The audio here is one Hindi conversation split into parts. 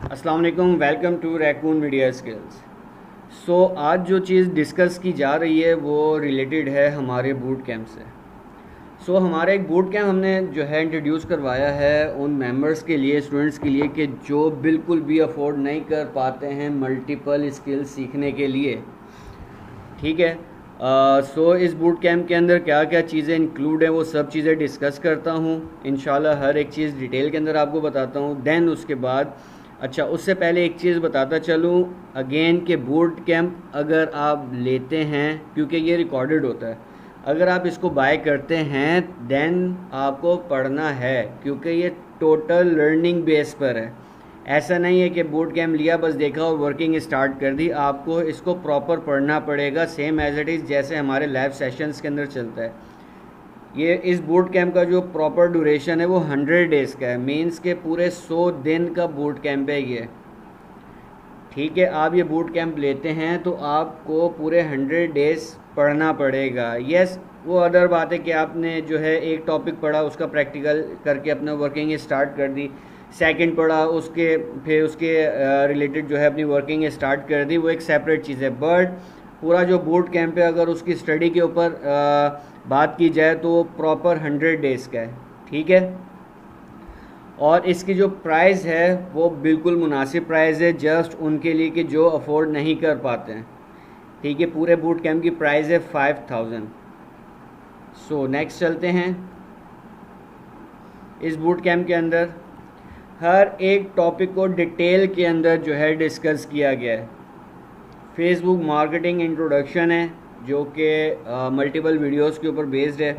अस्सलाम वालेकुम, welcome to raccoon media skills. आज जो चीज़ डिस्कस की जा रही है वो रिलेटेड है हमारे बूट कैंप से। हमारा एक बूट कैंप हमने जो है इंट्रोड्यूस करवाया है उन मेंबर्स के लिए, स्टूडेंट्स के लिए कि जो बिल्कुल भी अफोर्ड नहीं कर पाते हैं मल्टीपल स्किल्स सीखने के लिए। ठीक है। इस बूट कैंप के अंदर क्या क्या चीज़ें इंक्लूड हैं वो सब चीज़ें डिस्कस करता हूँ। इंशाल्लाह हर एक चीज़ डिटेल के अंदर आपको बताता हूँ। देन उसके बाद उससे पहले एक चीज़ बताता चलूँ अगेन कि बूट कैंप अगर आप लेते हैं, क्योंकि ये रिकॉर्डेड होता है, अगर आप इसको बाय करते हैं देन आपको पढ़ना है, क्योंकि ये टोटल लर्निंग बेस पर है। ऐसा नहीं है कि बूट कैंप लिया बस देखा और वर्किंग स्टार्ट कर दी। आपको इसको प्रॉपर पढ़ना पड़ेगा, सेम एज इट इज़ जैसे हमारे लाइव सेशंस के अंदर चलता है। ये इस बूट कैंप का जो प्रॉपर ड्यूरेशन है वो 100 डेज़ का है, मींस के पूरे 100 दिन का बूट कैंप है ये। ठीक है, आप ये बूट कैंप लेते हैं तो आपको पूरे 100 डेज़ पढ़ना पड़ेगा। यस, वो अदर बात है कि आपने जो है एक टॉपिक पढ़ा, उसका प्रैक्टिकल करके अपना वर्किंग स्टार्ट कर दी, सेकंड पढ़ा, उसके फिर उसके रिलेटेड जो है अपनी वर्किंग स्टार्ट कर दी, वो एक सेपरेट चीज़ है। बट पूरा जो बूट कैंप है अगर उसकी स्टडी के ऊपर बात की जाए तो प्रॉपर 100 डेज़ का है। ठीक है, और इसकी जो प्राइस है वो बिल्कुल मुनासिब प्राइस है जस्ट उनके लिए कि जो अफोर्ड नहीं कर पाते हैं। ठीक है, पूरे बूट कैंप की प्राइस है 5000। नेक्स्ट चलते हैं। इस बूट कैंप के अंदर हर एक टॉपिक को डिटेल के अंदर जो है डिस्कस किया गया है। फेसबुक मार्केटिंग इंट्रोडक्शन है जो कि मल्टीपल वीडियोस के ऊपर बेस्ड है।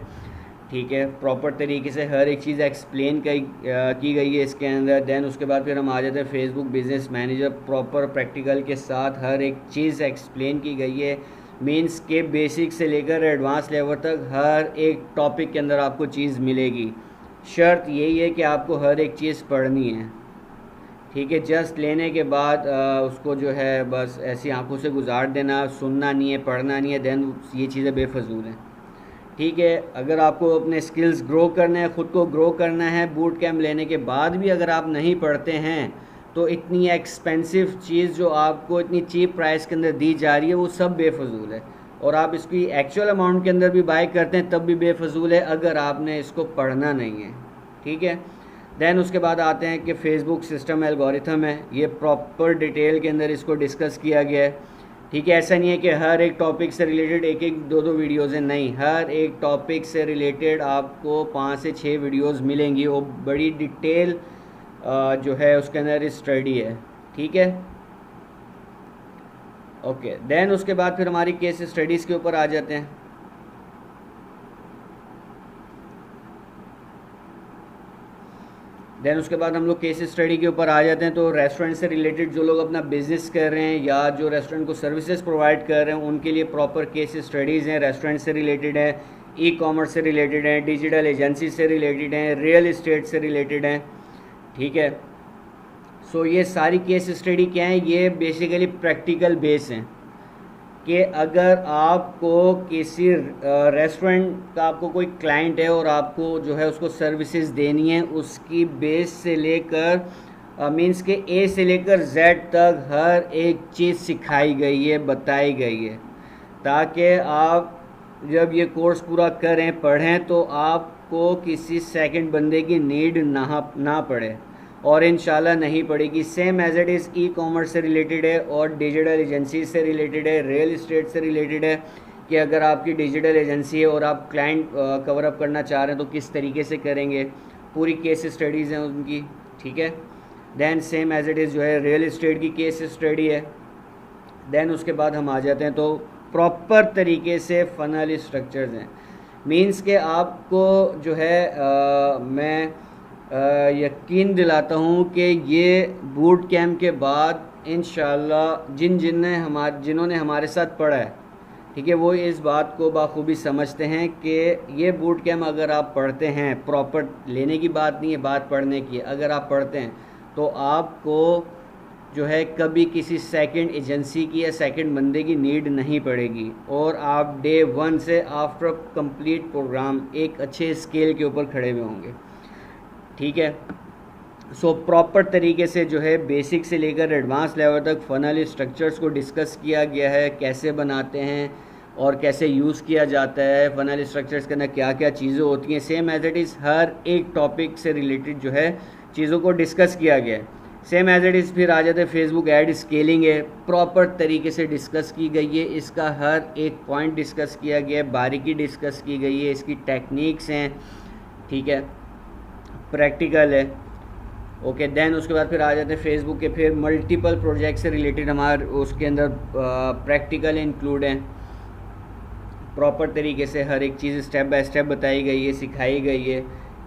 ठीक है, प्रॉपर तरीके से हर एक चीज़ एक्सप्लेन की गई है इसके अंदर। देन उसके बाद फिर हम आ जाते हैं Facebook business manager, proper practical के साथ हर एक चीज़ एक्सप्लेन की गई है। मीन्स के बेसिक से लेकर एडवांस लेवल तक हर एक टॉपिक के अंदर आपको चीज़ मिलेगी। शर्त यही है कि आपको हर एक चीज़ पढ़नी है। ठीक है, जस्ट लेने के बाद उसको जो है बस ऐसी आंखों से गुजार देना, सुनना नहीं है, पढ़ना नहीं है, देन ये चीज़ें बेफजूल हैं। ठीक है, अगर आपको अपने स्किल्स ग्रो करने हैं, ख़ुद को ग्रो करना है, बूट कैंप लेने के बाद भी अगर आप नहीं पढ़ते हैं तो इतनी एक्सपेंसिव चीज़ जो आपको इतनी चीप प्राइस के अंदर दी जा रही है वो सब बेफजूल है। और आप इसकी एक्चुअल अमाउंट के अंदर भी बाय करते हैं तब भी बेफजूल है अगर आपने इसको पढ़ना नहीं है। ठीक है, देन उसके बाद आते हैं कि फेसबुक सिस्टम एल्गोरिथम है, ये प्रॉपर डिटेल के अंदर इसको डिस्कस किया गया है। ठीक है, ऐसा नहीं है कि हर एक टॉपिक से रिलेटेड एक एक दो दो वीडियोज़ हैं, नहीं, हर एक टॉपिक से रिलेटेड आपको 5 से 6 वीडियोज़ मिलेंगी। वो बड़ी डिटेल जो है उसके अंदर स्टडी है। ठीक है, ओके। देन उसके बाद फिर हमारी केस स्टडीज़ के ऊपर आ जाते हैं। देन उसके बाद हम लोग केस स्टडी के ऊपर आ जाते हैं। तो रेस्टोरेंट से रिलेटेड जो लोग अपना बिजनेस कर रहे हैं या जो रेस्टोरेंट को सर्विसेज प्रोवाइड कर रहे हैं उनके लिए प्रॉपर केस स्टडीज़ हैं। रेस्टोरेंट से रिलेटेड है, ई कॉमर्स से रिलेटेड है, डिजिटल एजेंसी से रिलेटेड हैं, रियल इस्टेट से रिलेटेड हैं। ठीक है, ये सारी केस स्टडी क्या है, ये बेसिकली प्रैक्टिकल बेस हैं कि अगर आपको किसी रेस्टोरेंट का आपको कोई क्लाइंट है और आपको जो है उसको सर्विसेज देनी है, उसकी बेस से लेकर मींस के ए से लेकर जेड तक हर एक चीज़ सिखाई गई है, बताई गई है, ताकि आप जब ये कोर्स पूरा करें, पढ़ें, तो आपको किसी सेकंड बंदे की नीड ना पड़े, और इंशाल्लाह नहीं पड़ेगी। Same as it is e commerce से रिलेटेड है और डिजिटल एजेंसी से रिलेटेड है, रियल इस्टेट से रिलेटेड है कि अगर आपकी डिजिटल एजेंसी है और आप क्लाइंट कवर अप करना चाह रहे हैं तो किस तरीके से करेंगे, पूरी केस स्टडीज़ हैं उनकी। ठीक है, then same as it is जो है रियल इस्टेट की केस स्टडी है। देन उसके बाद हम आ जाते हैं तो प्रॉपर तरीके से फनल स्ट्रक्चर्स हैं। मीन्स के आपको जो है मैं यकीन दिलाता हूँ कि ये बूट कैंप के बाद इंशाल्लाह जिन्होंने हमारे साथ पढ़ा है, ठीक है, वो इस बात को बाखूबी समझते हैं कि ये बूट कैंप अगर आप पढ़ते हैं, प्रॉपर लेने की बात नहीं है, बात पढ़ने की है, अगर आप पढ़ते हैं तो आपको जो है कभी किसी सेकंड एजेंसी की या सेकंड बंदे की नीड नहीं पड़ेगी, और आप डे 1 से आफ्टर कंप्लीट प्रोग्राम एक अच्छे स्केल के ऊपर खड़े हुए होंगे। ठीक है, सो प्रॉपर तरीके से जो है बेसिक से लेकर एडवांस लेवल तक फनल स्ट्रक्चर्स को डिस्कस किया गया है, कैसे बनाते हैं और कैसे यूज़ किया जाता है, फनल स्ट्रक्चर्स के अंदर क्या क्या चीज़ें होती हैं। सेम एज इट इज़ हर एक टॉपिक से रिलेटेड जो है चीज़ों को डिस्कस किया गया है। सेम एज इट इज़ फिर आ जाते हैं फेसबुक ऐड स्केलिंग है, प्रॉपर तरीके से डिस्कस की गई है, इसका हर एक पॉइंट डिस्कस किया गया है, बारीकी डिस्कस की गई है, इसकी टेक्निक्स हैं, ठीक है, प्रैक्टिकल है। ओके देन उसके बाद फिर आ जाते हैं फेसबुक के फिर मल्टीपल प्रोजेक्ट से रिलेटेड हमारे उसके अंदर प्रैक्टिकल इंक्लूड हैं, प्रॉपर तरीके से हर एक चीज़ स्टेप बाय स्टेप बताई गई है, सिखाई गई है,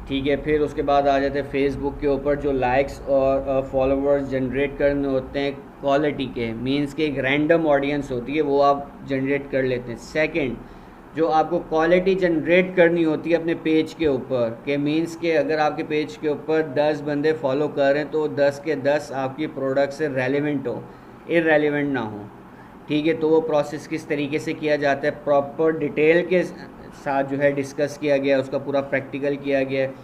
ठीक है। फिर उसके बाद आ जाते हैं फेसबुक के ऊपर जो लाइक्स और फॉलोवर्स जनरेट करने होते हैं क्वालिटी के, मींस के एक रैंडम ऑडियंस होती है वो आप जनरेट कर लेते हैं। सेकंड, जो आपको क्वालिटी जनरेट करनी होती है अपने पेज के ऊपर के, मींस के अगर आपके पेज के ऊपर 10 बंदे फॉलो कर रहे हैं तो 10 के 10 आपकी प्रोडक्ट से रेलिवेंट हो, इररेलेवेंट ना हो, ठीक है। तो वो प्रोसेस किस तरीके से किया जाता है प्रॉपर डिटेल के साथ जो है डिस्कस किया गया, उसका पूरा प्रैक्टिकल किया गया है।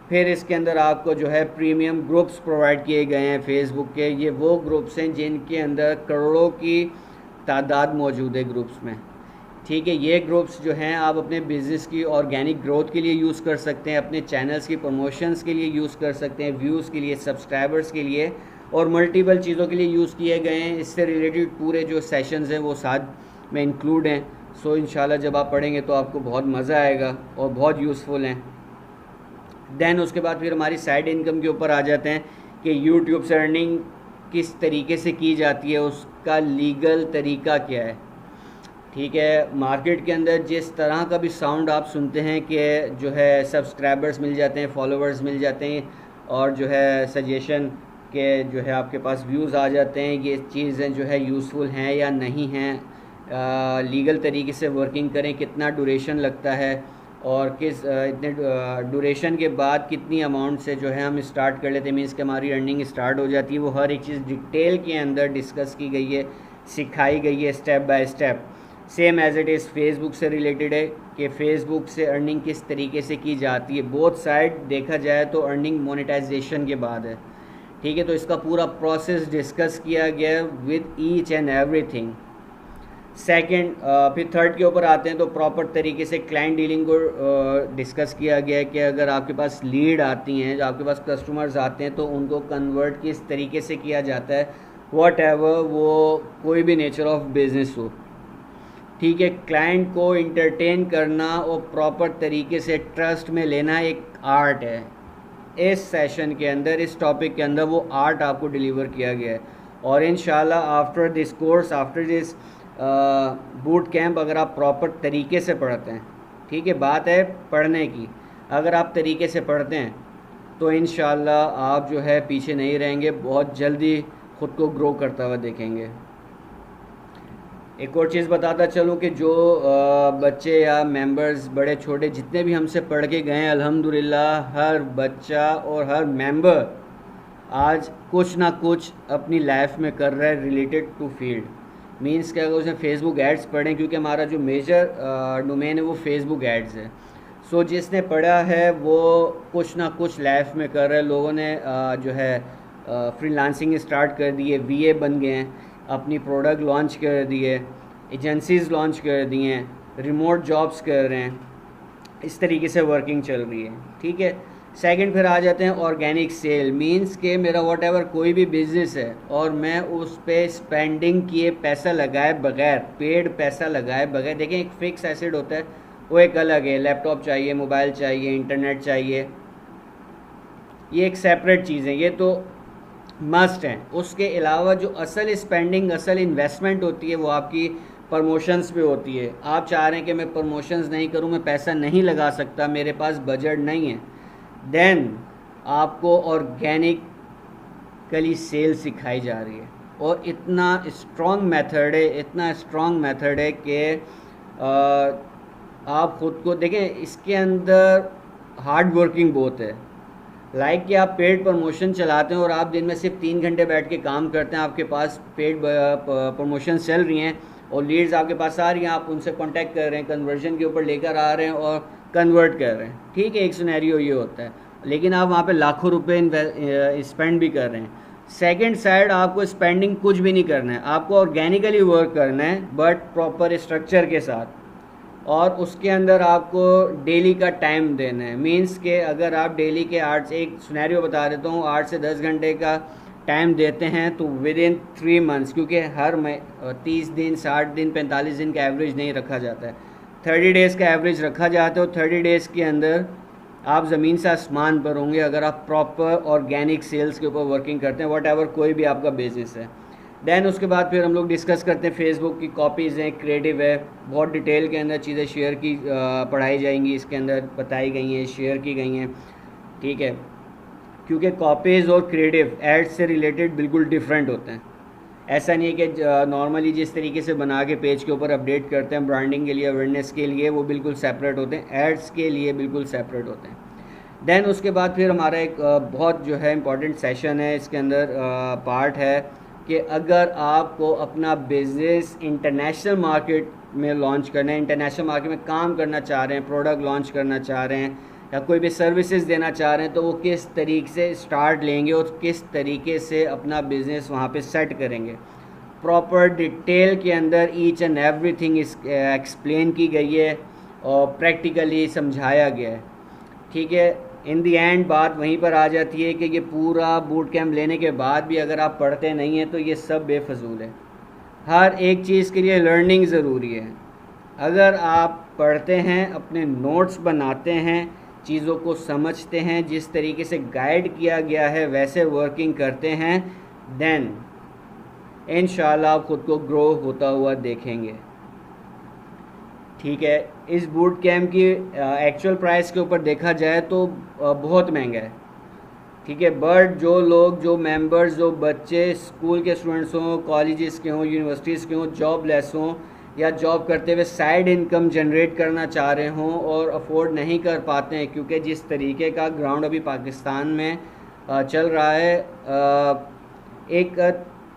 फिर इसके अंदर आपको जो है प्रीमियम ग्रुप्स प्रोवाइड किए गए हैं फेसबुक के, ये वो ग्रुप्स हैं जिनके अंदर करोड़ों की तादाद मौजूद है ग्रुप्स में, ठीक है। ये ग्रुप्स जो हैं आप अपने बिज़नेस की ऑर्गेनिक ग्रोथ के लिए यूज़ कर सकते हैं, अपने चैनल्स की प्रमोशंस के लिए यूज़ कर सकते हैं, व्यूज़ के लिए, सब्सक्राइबर्स के लिए और मल्टीपल चीज़ों के लिए यूज़ किए गए हैं। इससे रिलेटेड पूरे जो सेशंस हैं वो साथ में इंक्लूड हैं। सो इंशाल्लाह जब आप पढ़ेंगे तो आपको बहुत मज़ा आएगा और बहुत यूज़फुल हैं। देन उसके बाद फिर हमारी साइड इनकम के ऊपर आ जाते हैं कि यूट्यूब से अर्निंग किस तरीके से की जाती है, उसका लीगल तरीका क्या है, ठीक है। मार्केट के अंदर जिस तरह का भी साउंड आप सुनते हैं कि जो है सब्सक्राइबर्स मिल जाते हैं, फॉलोवर्स मिल जाते हैं और जो है सजेशन के जो है आपके पास व्यूज़ आ जाते हैं, ये चीज़ें जो है यूज़फुल हैं या नहीं हैं, लीगल तरीके से वर्किंग करें, कितना ड्यूरेशन लगता है और किस इतने ड्यूरेशन के बाद कितनी अमाउंट से जो है हम स्टार्ट कर लेते हैं, मीन्स कि हमारी अर्निंग स्टार्ट हो जाती है, वो हर एक चीज़ डिटेल के अंदर डिस्कस की गई है, सिखाई गई है step by step. Same as it is Facebook से रिलेटेड है कि फ़ेसबुक से अर्निंग किस तरीके से की जाती है, बोथ साइड देखा जाए तो अर्निंग मोनेटाइजेशन के बाद है, ठीक है। तो इसका पूरा प्रोसेस डिस्कस किया गया with each and everything. Second, फिर थर्ड के ऊपर आते हैं तो प्रॉपर तरीके से क्लाइंट डीलिंग को डिस्कस किया गया है कि अगर आपके पास लीड आती हैं, जो आपके पास कस्टमर्स आते हैं तो उनको कन्वर्ट किस तरीके से किया जाता है, वॉट एवर वो कोई भी नेचर ऑफ बिजनेस हो, ठीक है। क्लाइंट को इंटरटेन करना और प्रॉपर तरीके से ट्रस्ट में लेना एक आर्ट है। इस सेशन के अंदर, इस टॉपिक के अंदर वो आर्ट आपको डिलीवर किया गया है और इंशाल्लाह after this course, after this boot camp, अगर आप प्रॉपर तरीके से पढ़ते हैं, ठीक है, बात है पढ़ने की, अगर आप तरीके से पढ़ते हैं तो इंशाल्लाह आप जो है पीछे नहीं रहेंगे, बहुत जल्दी ख़ुद को ग्रो करता हुआ देखेंगे। एक और चीज़ बताता चलूँ कि जो बच्चे या मेंबर्स बड़े छोटे जितने भी हमसे पढ़ के गए हैं, अल्हम्दुलिल्लाह हर बच्चा और हर मेंबर आज कुछ ना कुछ अपनी लाइफ में कर रहा है रिलेटेड टू फील्ड, मींस कि अगर उसने फेसबुक एड्स पढ़ें, क्योंकि हमारा जो मेजर डोमेन है वो फेसबुक एड्स है। सो जिसने पढ़ा है वो कुछ ना कुछ लाइफ में कर रहा है। लोगों ने जो है फ्रीलांसिंग स्टार्ट कर दी है, वीए बन गए हैं, अपनी प्रोडक्ट लॉन्च कर दी है, एजेंसीज़ लॉन्च कर दी हैं, रिमोट जॉब्स कर रहे हैं, इस तरीके से वर्किंग चल रही है, ठीक है। सेकंड फिर आ जाते हैं ऑर्गेनिक सेल, मींस के मेरा वॉट एवर कोई भी बिज़नेस है और मैं उस पर स्पेंडिंग किए पैसा लगाए बगैर, पेड पैसा लगाए बगैर, देखें एक फ़िक्स एसेट होता है वो एक अलग है, लैपटॉप चाहिए, मोबाइल चाहिए, इंटरनेट चाहिए, ये एक सेपरेट चीज़ है, ये तो मस्ट हैं। उसके अलावा जो असल स्पेंडिंग, असल इन्वेस्टमेंट होती है वो आपकी प्रमोशंस पे होती है। आप चाह रहे हैं कि मैं प्रमोशंस नहीं करूं, मैं पैसा नहीं लगा सकता, मेरे पास बजट नहीं है, देन आपको ऑर्गेनिकली सेल सिखाई जा रही है और इतना स्ट्रॉन्ग मेथड है, इतना स्ट्रॉन्ग मेथड है कि आप ख़ुद को देखें, इसके अंदर हार्ड वर्किंग बहुत है। लाइक कि आप पेड प्रमोशन चलाते हैं और आप दिन में सिर्फ 3 घंटे बैठ के काम करते हैं, आपके पास पेड प्रमोशन चल रही हैं और लीड्स आपके पास आ रही हैं, आप उनसे कांटेक्ट कर रहे हैं, कन्वर्जन के ऊपर लेकर आ रहे हैं और कन्वर्ट कर रहे हैं, ठीक है, एक सिनेरियो ये होता है। लेकिन आप वहाँ पे लाखों रुपए स्पेंड भी कर रहे हैं। सेकंड साइड आपको स्पेंडिंग कुछ भी नहीं करना है, आपको ऑर्गेनिकली वर्क करना है बट प्रॉपर स्ट्रक्चर के साथ, और उसके अंदर आपको डेली का टाइम देना है। मींस के अगर आप डेली के 8 से, एक सिनेरियो बता देता हूँ, 8 से 10 घंटे का टाइम देते हैं तो विद इन 3 मंथ्स, क्योंकि हर 30 दिन, 60 दिन, 45 दिन का एवरेज नहीं रखा जाता है, 30 डेज़ का एवरेज रखा जाता है। और 30 डेज़ के अंदर आप ज़मीन से आसमान पर होंगे अगर आप प्रॉपर ऑर्गेनिक सेल्स के ऊपर वर्किंग करते हैं, वट एवर कोई भी आपका बिजनेस है। देन उसके बाद फिर हम लोग डिस्कस करते हैं फेसबुक की कॉपीज़ हैं, क्रिएटिव है, बहुत डिटेल के अंदर चीज़ें शेयर की पढ़ाई जाएंगी, इसके अंदर बताई गई हैं, शेयर की गई हैं, ठीक है। क्योंकि कॉपीज़ और क्रिएटिव एड्स से रिलेटेड बिल्कुल डिफरेंट होते हैं। ऐसा नहीं है कि नॉर्मली जिस तरीके से बना के पेज के ऊपर अपडेट करते हैं ब्रांडिंग के लिए, अवेयरनेस के लिए, वो बिल्कुल सेपरेट होते हैं, एड्स के लिए बिल्कुल सेपरेट होते हैं। देन उसके बाद फिर हमारा एक बहुत जो है इम्पॉर्टेंट सेशन है, इसके अंदर पार्ट है कि अगर आपको अपना बिजनेस इंटरनेशनल मार्केट में लॉन्च करना है, इंटरनेशनल मार्केट में काम करना चाह रहे हैं, प्रोडक्ट लॉन्च करना चाह रहे हैं या कोई भी सर्विसेज देना चाह रहे हैं, तो वो किस तरीके से स्टार्ट लेंगे और किस तरीके से अपना बिज़नेस वहाँ पे सेट करेंगे। प्रॉपर डिटेल के अंदर ईच एंड एवरीथिंग एक्सप्लेन की गई है और प्रैक्टिकली समझाया गया है, ठीक है। इन दी एंड बात वहीं पर आ जाती है कि ये पूरा बूट कैंप लेने के बाद भी अगर आप पढ़ते नहीं हैं तो ये सब बेफजूल है। हर एक चीज़ के लिए लर्निंग ज़रूरी है। अगर आप पढ़ते हैं, अपने नोट्स बनाते हैं, चीज़ों को समझते हैं, जिस तरीके से गाइड किया गया है वैसे वर्किंग करते हैं, देन इंशाल्लाह आप ख़ुद को ग्रो होता हुआ देखेंगे, ठीक है। इस बूट कैम्प की एक्चुअल प्राइस के ऊपर देखा जाए तो बहुत महंगा है, ठीक है। बट जो लोग, जो मेंबर्स, जो बच्चे स्कूल के स्टूडेंट्स हों, कॉलेजेस के हों, यूनिवर्सिटीज़ के हों, जॉब लेस हों या जॉब करते हुए साइड इनकम जनरेट करना चाह रहे हों और अफोर्ड नहीं कर पाते हैं, क्योंकि जिस तरीके का ग्राउंड अभी पाकिस्तान में चल रहा है, एक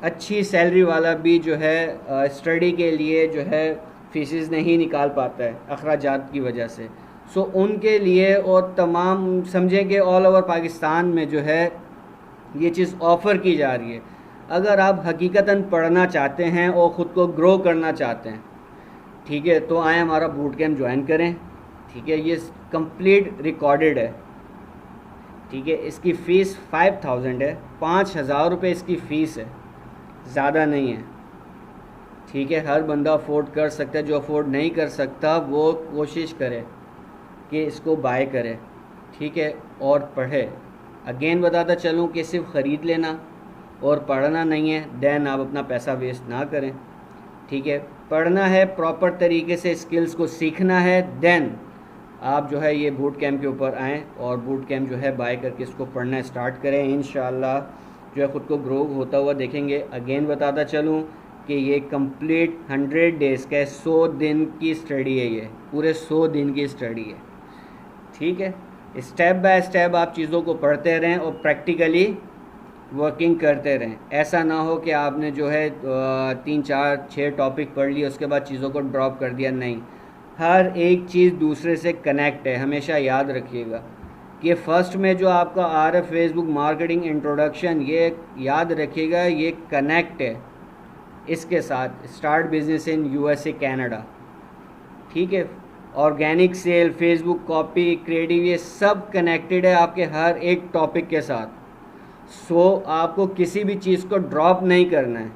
अच्छी सैलरी वाला भी जो है स्टडी के लिए जो है फीसेस नहीं निकाल पाता है अखराजात की वजह से। सो उनके लिए और तमाम समझें कि ऑल ओवर पाकिस्तान में जो है ये चीज़ ऑफ़र की जा रही है। अगर आप हकीकतन पढ़ना चाहते हैं और ख़ुद को ग्रो करना चाहते हैं, ठीक है, तो आए हमारा बूट कैम्प ज्वाइन करें, ठीक है। ये कंप्लीट रिकॉर्डेड है, ठीक है। इसकी फ़ीस 5000 है, 5000 रुपये इसकी फ़ीस है, ज़्यादा नहीं है, ठीक है। हर बंदा अफोर्ड कर सकता है, जो अफोर्ड नहीं कर सकता वो कोशिश करे कि इसको बाय करे, ठीक है, और पढ़े। अगेन बताता चलूँ कि सिर्फ ख़रीद लेना और पढ़ना नहीं है, देन आप अपना पैसा वेस्ट ना करें, ठीक है। पढ़ना है, प्रॉपर तरीके से स्किल्स को सीखना है, देन आप जो है ये बूट कैम्प के ऊपर आएँ और बूट कैम्प जो है बाय करके इसको पढ़ना स्टार्ट करें। इंशाल्लाह जो है ख़ुद को ग्रो होता हुआ देखेंगे। अगेन बताता चलूँ कि ये कंप्लीट 100 डेज़ का 100 दिन की स्टडी है, ये पूरे 100 दिन की स्टडी है, ठीक है। स्टेप बाय स्टेप आप चीज़ों को पढ़ते रहें और प्रैक्टिकली वर्किंग करते रहें। ऐसा ना हो कि आपने जो है 3, 4, 6 टॉपिक पढ़ लिए उसके बाद चीज़ों को ड्रॉप कर दिया, नहीं। हर एक चीज़ दूसरे से कनेक्ट है, हमेशा याद रखिएगा कि फ़र्स्ट में जो आपका आ रहा है फेसबुक मार्केटिंग इंट्रोडक्शन, ये याद रखिएगा ये कनेक्ट है इसके साथ start business in USA Canada, ठीक है। Organic sale, Facebook copy, creative, ये सब कनेक्टेड है आपके हर एक टॉपिक के साथ। सो आपको किसी भी चीज़ को ड्रॉप नहीं करना है।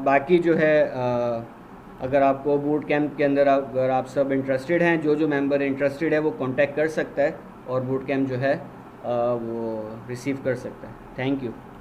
बाकी जो है अगर आपको बूट कैंप के अंदर अगर आप सब इंटरेस्टेड हैं, जो मेंबर इंटरेस्टेड है वो कांटेक्ट कर सकता है और बूट कैंप जो है वो रिसीव कर सकता है। Thank you.